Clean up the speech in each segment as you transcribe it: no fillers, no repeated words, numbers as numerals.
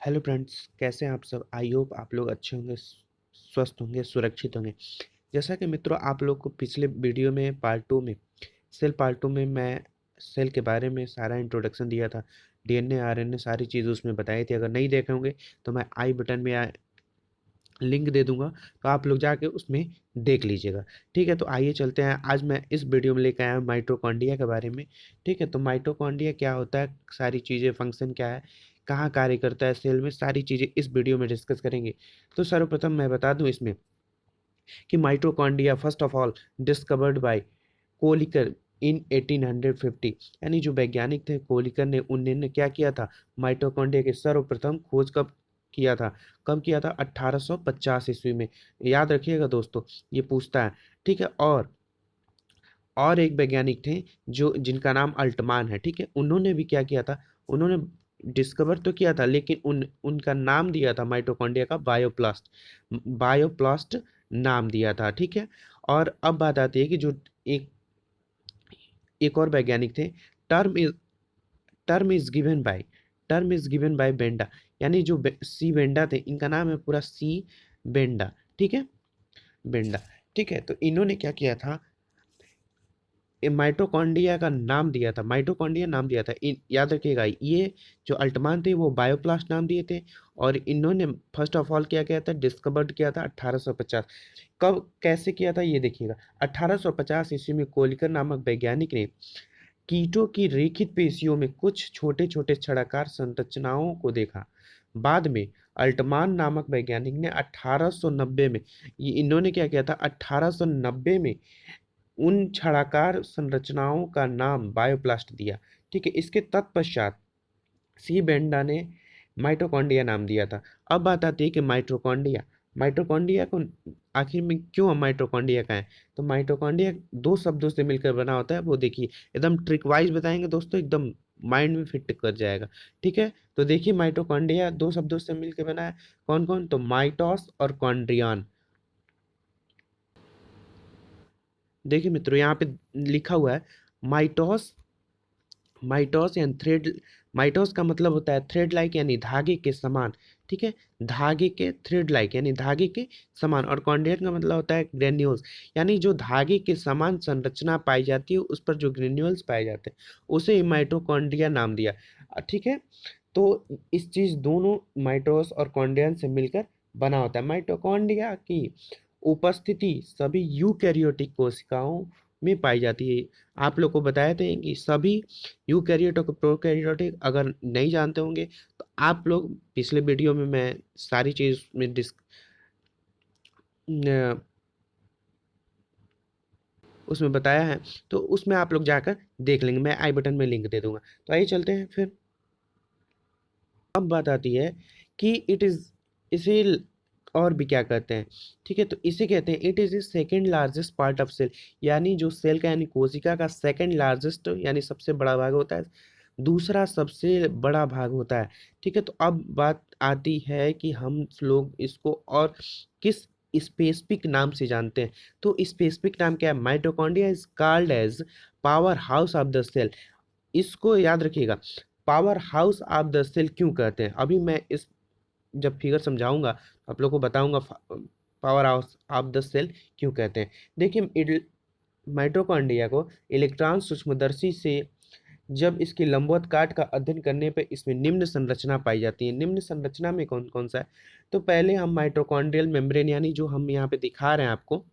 Hello friends, कैसे हैं आप सब। आई होप आप लोग अच्छे होंगे, स्वस्थ होंगे, सुरक्षित होंगे। जैसा कि मित्रों, आप लोग को पिछले वीडियो में पार्ट टू में मैं सेल के बारे में सारा इंट्रोडक्शन दिया था। डीएनए आरएनए सारी चीज़ उसमें बताई थी। अगर नहीं देखे होंगे तो मैं आई बटन में लिंक दे दूंगा, तो आप लोग जाके उसमें देख लीजिएगा। ठीक है, तो आइए चलते हैं। आज मैं इस वीडियो में लेकर आया हूँ माइटोकॉन्ड्रिया के बारे में। ठीक है, तो माइटोकॉन्ड्रिया क्या होता है, सारी चीज़ें, फंक्शन क्या है, कहाँ कार्य करता है सेल में, सारी चीज़ें इस वीडियो में डिस्कस करेंगे। तो सर्वप्रथम मैं बता दूं इसमें कि mitochondria first of all discovered by Kolliker in 1850। यानी जो वैज्ञानिक थे कोलिकर ने, उन्होंने क्या किया था, माइटोकॉन्ड्रिया के सर्वप्रथम खोज कब किया था 1850 ईस्वी में। याद रखिएगा दोस्तों, ये पूछता है। ठीक है, और एक वैज्ञानिक थे जो जिनका नाम अल्टमान है। ठीक है, उन्होंने भी क्या किया था, उन्होंने डिस्कवर तो किया था, लेकिन उनका नाम दिया था माइटोकॉन्ड्रिया का बायोप्लास्ट नाम दिया था। ठीक है, और अब बात आती है कि जो एक एक और वैज्ञानिक थे, term is term is given by term is given by Benda. यानी जो सी बेंडा थे, इनका नाम है पूरा सी बेंडा। ठीक है, बेंडा। ठीक है, तो इन्होंने क्या किया था, माइटोकॉन्ड्रिया का नाम दिया था, माइटोकॉन्ड्रिया नाम दिया था। याद रखिएगा, ये जो अल्टमान थे वो बायोप्लास्ट नाम दिए थे, और इन्होंने फर्स्ट ऑफ ऑल क्या किया था, डिस्कवर्ड किया था 1850। कब कैसे किया था ये देखिएगा। 1850 ईस्वी में कोलिकर नामक वैज्ञानिक ने कीटों की रेखित पेशियों में कुछ छोटे छोटे छड़ाकार संरचनाओं को देखा। बाद में अल्टमान नामक वैज्ञानिक ने 1890 में, ये इन्होंने क्या किया था, 1890 में उन छड़ाकार संरचनाओं का नाम बायोप्लास्ट दिया। ठीक है, इसके तत्पश्चात सी बेंडा ने माइटोकॉन्ड्रिया नाम दिया था। अब बात आती है कि माइटोकॉन्ड्रिया को आखिर में क्यों हम माइटोकॉन्ड्रिया का है। तो माइटोकॉन्ड्रिया दो शब्दों से मिलकर बना होता है, वो देखिए एकदम ट्रिक वाइज बताएंगे दोस्तों, एकदम माइंड में फिट कर जाएगा। ठीक है, तो देखिए माइटोकॉन्ड्रिया दो शब्दों से मिलकर बना है। कौन कौन, तो माइटोस और कॉन्ड्रियन। देखिए मित्रों, यहाँ पे लिखा हुआ है माइटोस। माइटोस यानी थ्रेड, माइटोस का मतलब होता है थ्रेड लाइक यानी धागे के समान। ठीक है, धागे के थ्रेड लाइक यानी धागे के समान, और कॉन्ड्रियन का मतलब होता है ग्रेन्यूल्स, यानी जो धागे के समान संरचना पाई जाती है उस पर जो ग्रेन्यूल्स पाए जाते हैं उसे माइटोकॉन्ड्रिया नाम दिया। ठीक है, तो इस चीज दोनों माइटोस और कॉन्ड्रियन से मिलकर बना होता है। माइटोकॉन्ड्रिया की उपस्थिति सभी यूकैरियोटिक कोशिकाओं में पाई जाती है। आप लोग को बताए थे कि सभी यूकैरियोटिक और प्रोकैरियोटिक, अगर नहीं जानते होंगे तो आप लोग पिछले वीडियो में मैं सारी चीज में न- उसमें बताया है, तो उसमें आप लोग जाकर देख लेंगे, मैं आई बटन में लिंक दे दूंगा। तो आइए चलते हैं फिर। अब बात आती है कि इट इज, इसे और भी क्या कहते हैं। ठीक है, तो इसे कहते हैं it is second largest part of cell. यानी जो सेल का यानी कोशिका का सेकेंड लार्जेस्ट यानी सबसे बड़ा भाग होता है, दूसरा सबसे बड़ा भाग होता है। ठीक है, तो अब बात आती है कि हम लोग इसको और किस स्पेसिफिक नाम से जानते हैं। तो स्पेसिफिक नाम क्या है, mitochondria is called as power house of the cell. इसको याद रखिएगा, power house of the cell क्यों कहते हैं, अभी मैं इस जब फिगर समझाऊंगा तो आप लोग को बताऊंगा power house of the cell क्यों कहते हैं। देखिए, माइटोकॉन्ड्रिया को इलेक्ट्रॉन सूक्ष्मदर्शी से जब इसकी लंबवत काट का अध्ययन करने पर इसमें निम्न संरचना पाई जाती है। निम्न संरचना में कौन कौन सा है, तो पहले हम माइटोकॉन्ड्रियल मेम्ब्रेन, यानी जो हम यहाँ पे दिखा रहे हैं आपको,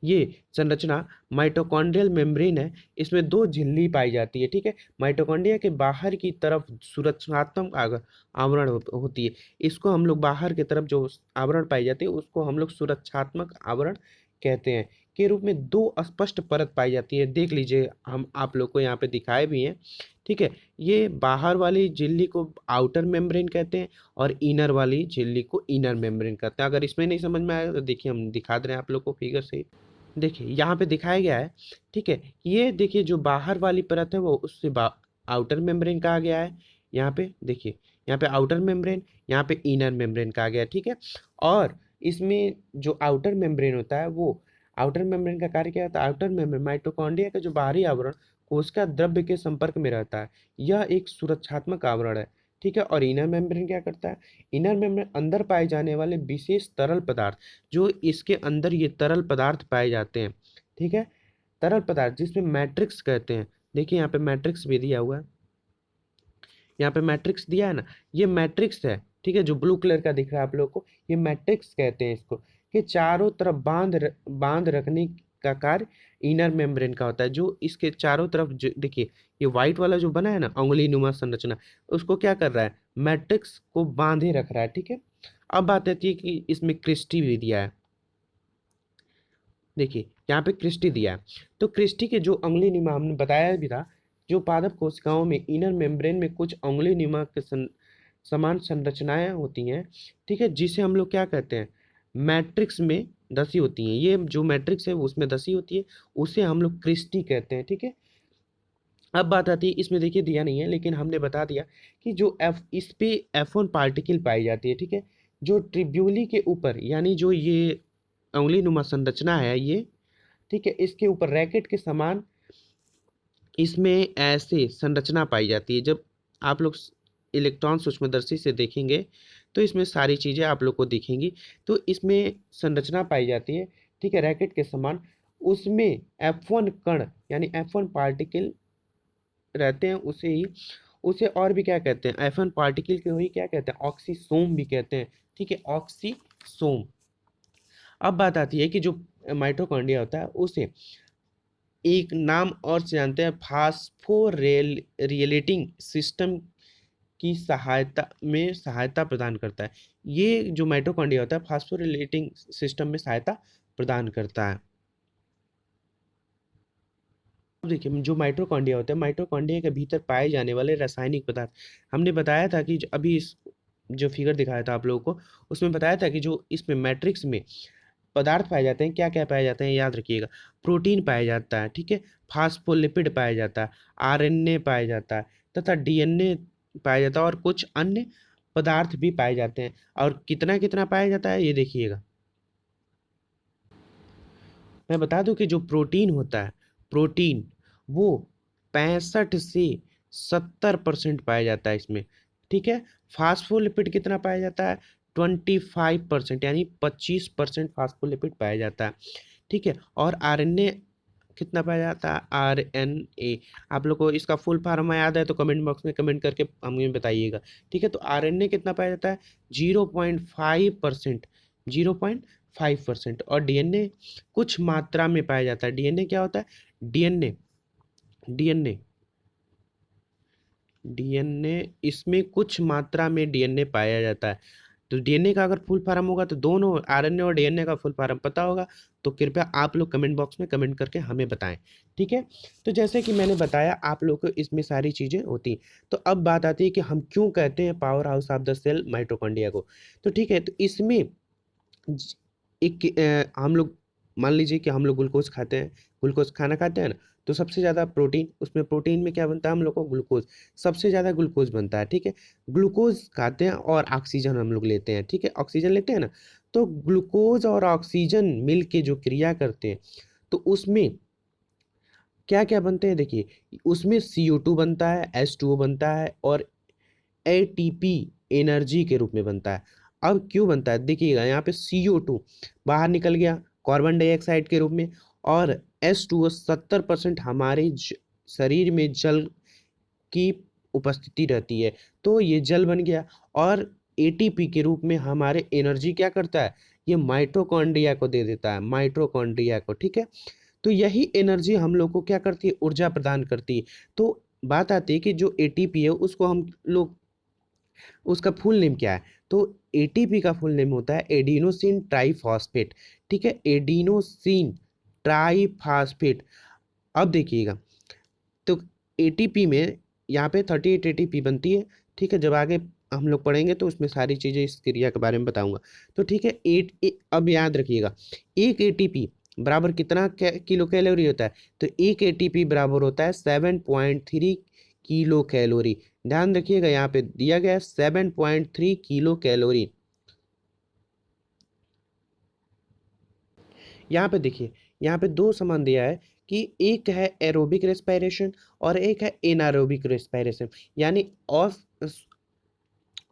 ये संरचना माइटोकॉन्ड्रियल मेम्ब्रेन है। इसमें दो झिल्ली पाई जाती है। ठीक है, माइटोकॉन्ड्रिया के बाहर की तरफ सुरक्षात्मक आवरण होती है। इसको हम लोग बाहर की तरफ जो आवरण पाई जाती है उसको हम लोग सुरक्षात्मक आवरण कहते हैं, के रूप में दो स्पष्ट परत पाई जाती है। देख लीजिए, हम आप लोग को यहाँ पे दिखाए भी हैं। ठीक है, ये बाहर वाली झिल्ली को आउटर मेम्ब्रेन कहते हैं, और इनर वाली झिल्ली को इनर मेम्ब्रेन कहते हैं। अगर इसमें नहीं समझ में आया तो देखिए हम दिखा दे रहे हैं आप लोग को फिगर से। देखिए यहाँ पे दिखाया गया है। ठीक है, ये देखिए जो बाहर वाली परत है वो उससे आउटर मेम्ब्रेन कहा गया है। यहाँ पे देखिए, यहाँ पे आउटर मेम्ब्रेन, यहाँ पे इनर मेम्ब्रेन कहा गया है। ठीक है, और इसमें जो आउटर मेम्ब्रेन होता है, वो आउटर मेम्ब्रेन का कार्य क्या होता है, आउटर मेम्ब्रेन माइटोकॉन्ड्रिया का जो बाहरी आवरण कोशिका द्रव्य के संपर्क में रहता है। यह एक सुरक्षात्मक आवरण है। ठीक है। और इनर मेम्ब्रेन क्या करता है, इनर मेम्ब्रेन अंदर पाए जाने वाले विशेष तरल पदार्थ, जो इसके अंदर ये तरल पदार्थ पाए जाते हैं, ठीक है, तरल पदार्थ जिसमें मैट्रिक्स कहते हैं। देखिए यहाँ पे मैट्रिक्स भी दिया हुआ है, यहाँ पे मैट्रिक्स दिया है ना, ये मैट्रिक्स है, ठीक है, जो ब्लू कलर का दिख रहा है आप लोग को, ये मैट्रिक्स कहते हैं इसको, कि चारों तरफ बांध रखने का कार्य इनर मेम्ब्रेन का होता है। जो इसके चारों तरफ देखिए ये व्हाइट वाला जो बना है ना उंगली नुमा संरचना, उसको क्या कर रहा है, मैट्रिक्स को बांधे रख रहा है, ठीक है। अब बात आती है कि इसमें क्रिस्टी भी दिया है, देखिए यहाँ पे क्रिस्टी दिया है। तो क्रिस्टी के जो उंगली नुमा हमने बताया भी था, जो पादप कोशिकाओं में इनर मेम्ब्रेन में कुछ उंगली नुमा के समान संरचनाएं होती हैं, ठीक है, जिसे हम लोग क्या कहते हैं, मैट्रिक्स में दसी होती हैं। ये जो मैट्रिक्स है उसमें दसी होती है, उसे हम लोग क्रिस्टी कहते हैं, ठीक है। अब बात आती है, इसमें देखिए दिया नहीं है लेकिन हमने बता दिया कि जो इस पे F1 पार्टिकल पाई जाती है, ठीक है, जो ट्रिब्यूली के ऊपर, यानी जो ये उंगली नुमा संरचना है ये, ठीक है, इसके ऊपर रैकेट के समान इसमें ऐसे संरचना पाई जाती है। जब आप लोग इलेक्ट्रॉन सूक्ष्मदर्शी से देखेंगे तो इसमें सारी चीज़ें आप लोग को दिखेंगी। तो इसमें संरचना पाई जाती है, ठीक है, रैकेट के समान। उसमें F1 कण यानी F1 पार्टिकल रहते हैं, उसे और भी क्या कहते हैं, F1 पार्टिकल के वही क्या कहते हैं, ऑक्सीसोम भी कहते हैं, ठीक है, ऑक्सीसोम। अब बात आती है कि जो माइटोकॉन्ड्रिया होता है उसे एक नाम और से जानते हैं, फास्फोरिलेटिंग सिस्टम की सहायता प्रदान करता है। ये जो माइटोकॉन्ड्रिया होता है फास्फोरिलेटिंग सिस्टम में सहायता प्रदान करता है। अब देखिए जो माइटोकॉन्ड्रिया होता है, माइटोकॉन्ड्रिया के भीतर पाए जाने वाले रासायनिक पदार्थ, हमने बताया था कि अभी इस जो फिगर दिखाया था आप लोगों को, उसमें बताया था कि जो इसमें मैट्रिक्स में पदार्थ पाए जाते हैं, क्या क्या पाए जाते हैं याद रखिएगा, प्रोटीन पाया जाता है, ठीक है, फास्फोलिपिड पाया जाता है, आरएनए पाया जाता है, तथा डीएनए पाया जाता है, और कुछ अन्य पदार्थ भी पाए जाते हैं। और कितना कितना पाया जाता है ये देखिएगा, मैं बता दूं कि जो प्रोटीन होता है, प्रोटीन वो 65 से 70% पाया जाता है इसमें, ठीक है। फास्फोलिपिड कितना पाया जाता है, 25%, यानी 25% फास्फोलिपिड पाया जाता है, ठीक है। और आरएनए कितना पाया जाता है, आरएनए, आप लोग को इसका फुल फॉर्म याद है तो कमेंट बॉक्स में कमेंट करके हमें बताइएगा, ठीक है। तो आरएनए कितना पाया जाता है, 0.5%, 0.5%। और डीएनए कुछ मात्रा में पाया जाता है। डीएनए क्या होता है, डीएनए डीएनए डीएनए इसमें कुछ मात्रा में डीएनए पाया जाता है। तो डीएनए का अगर फुल फॉर्म होगा तो दोनों आरएनए और डीएनए का फुल फॉर्म पता होगा तो कृपया आप लोग कमेंट बॉक्स में कमेंट करके हमें बताएं, ठीक है। तो जैसे कि मैंने बताया आप लोग को इसमें सारी चीज़ें होती। तो अब बात आती है कि हम क्यों कहते हैं power house of the cell mitochondria को। तो ठीक है, तो इसमें एक हम लोग मान लीजिए कि हम लोग ग्लूकोज खाते हैं, ग्लूकोज खाना खाते हैं ना, तो सबसे ज़्यादा प्रोटीन, उसमें प्रोटीन में क्या बनता है हम लोग को, ग्लूकोज, सबसे ज़्यादा ग्लूकोज बनता है, ठीक है। ग्लूकोज खाते हैं और ऑक्सीजन हम लोग लेते हैं, ठीक है, ऑक्सीजन लेते हैं ना। तो ग्लूकोज और ऑक्सीजन मिल के जो क्रिया करते हैं तो उसमें क्या क्या बनते हैं, देखिए उसमें CO2 बनता है, H2O बनता है, और ATP एनर्जी के रूप में बनता है। अब क्यों बनता है देखिएगा, यहाँ पे CO2 बाहर निकल गया कार्बन डाइऑक्साइड के रूप में, और H2O 70% हमारे शरीर में जल की उपस्थिति रहती है, तो ये जल बन गया। और ATP के रूप में हमारे एनर्जी क्या करता है, ये माइटोकॉन्ड्रिया को दे देता है, माइटोकॉन्ड्रिया को, ठीक है। तो यही एनर्जी हम लोग को क्या करती है, ऊर्जा प्रदान करती है। तो बात आती है कि जो ATP है उसको हम लोग, उसका फुल नेम क्या है, तो ATP का फुल नेम होता है एडिनोसिन ट्राइफॉस्फेट, ठीक है, एडिनोसिन ट्राइफॉस्फेट। अब देखिएगा, तो ATP में यहाँ पे 38 ATP बनती है, ठीक है। जब आगे हम लोग पढ़ेंगे तो उसमें सारी चीज़ें इस क्रिया के बारे में बताऊंगा। तो ठीक है, अब याद रखिएगा, एक ATP बराबर कितना किलो कैलोरी होता है, तो एक ATP बराबर होता है 7.3 किलो कैलोरी। ध्यान रखिएगा यहाँ पे दिया गया है 7.3 किलो कैलोरी। यहाँ पे देखिए, यहाँ पे दो समान दिया है कि एक है एरोबिक रेस्पिरेशन और एक है एनारोबिक रेस्पिरेशन, यानी ऑफ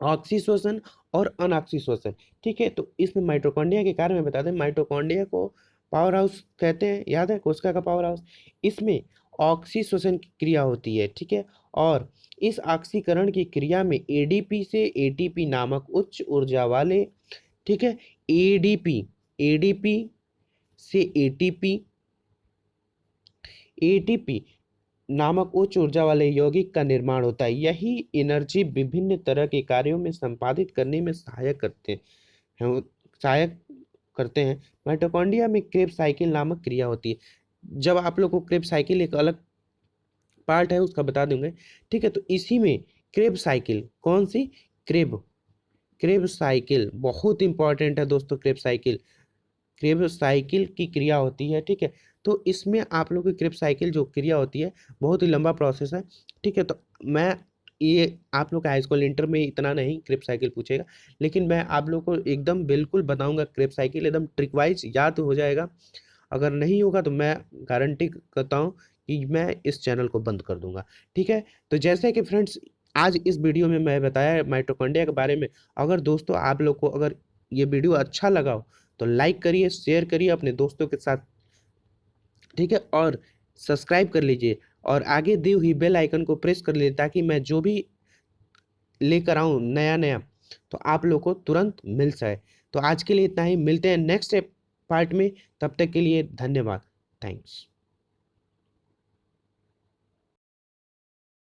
ऑक्सीश्वसन और अनऑक्सीश्वसन। ठीक है, तो इसमें माइटोकॉन्ड्रिया के कार्य में बता दें, माइटोकॉन्ड्रिया को पावर हाउस कहते हैं, याद है, कोशिका का पावर हाउस। इसमें ऑक्सीश्वसन की क्रिया होती है। ठीक है, और इस ऑक्सीकरण की क्रिया में एडीपी से एटीपी नामक उच्च ऊर्जा वाले, ठीक है, एडीपी एडीपी से एटीपी एटीपी नामक उच्च ऊर्जा वाले यौगिक का निर्माण होता है। यही एनर्जी विभिन्न तरह के कार्यों में संपादित करने में हैं सहायक करते हैं। माइटोकॉन्ड्रिया में क्रेब्स साइकिल नामक क्रिया होती है। जब आप लोग को क्रेब्स साइकिल एक अलग पार्ट है उसका बता दूंगे। ठीक है, तो इसी में क्रेब साइकिल, कौन सी, क्रेब क्रेब साइकिल बहुत इंपॉर्टेंट है दोस्तों। क्रेब साइकिल की क्रिया होती है। ठीक है, तो इसमें आप लोग की क्रेब साइकिल जो क्रिया होती है बहुत ही लंबा प्रोसेस है। ठीक है, तो मैं ये आप लोग का हाई स्कूल इंटर में इतना नहीं क्रेब साइकिल पूछेगा, लेकिन मैं आप लोग को एकदम बिल्कुल बताऊंगा। क्रेब साइकिल एकदम ट्रिक वाइज याद हो जाएगा। अगर नहीं होगा तो मैं गारंटी करता हूँ कि मैं इस चैनल को बंद कर दूंगा। ठीक है, तो जैसे कि फ्रेंड्स आज इस वीडियो में मैं बताया माइटोकॉन्ड्रिया के बारे में। अगर दोस्तों आप लोग को अगर ये वीडियो अच्छा लगा हो तो लाइक करिए, शेयर करिए अपने दोस्तों के साथ। ठीक है, और सब्सक्राइब कर लीजिए और आगे दी हुई बेल आइकन को प्रेस कर लीजिए ताकि मैं जो भी लेकर आऊँ नया नया तो आप लोग को तुरंत मिल जाए। तो आज के लिए इतना ही, मिलते हैं नेक्स्ट पार्ट में। तब तक के लिए धन्यवाद, थैंक्स।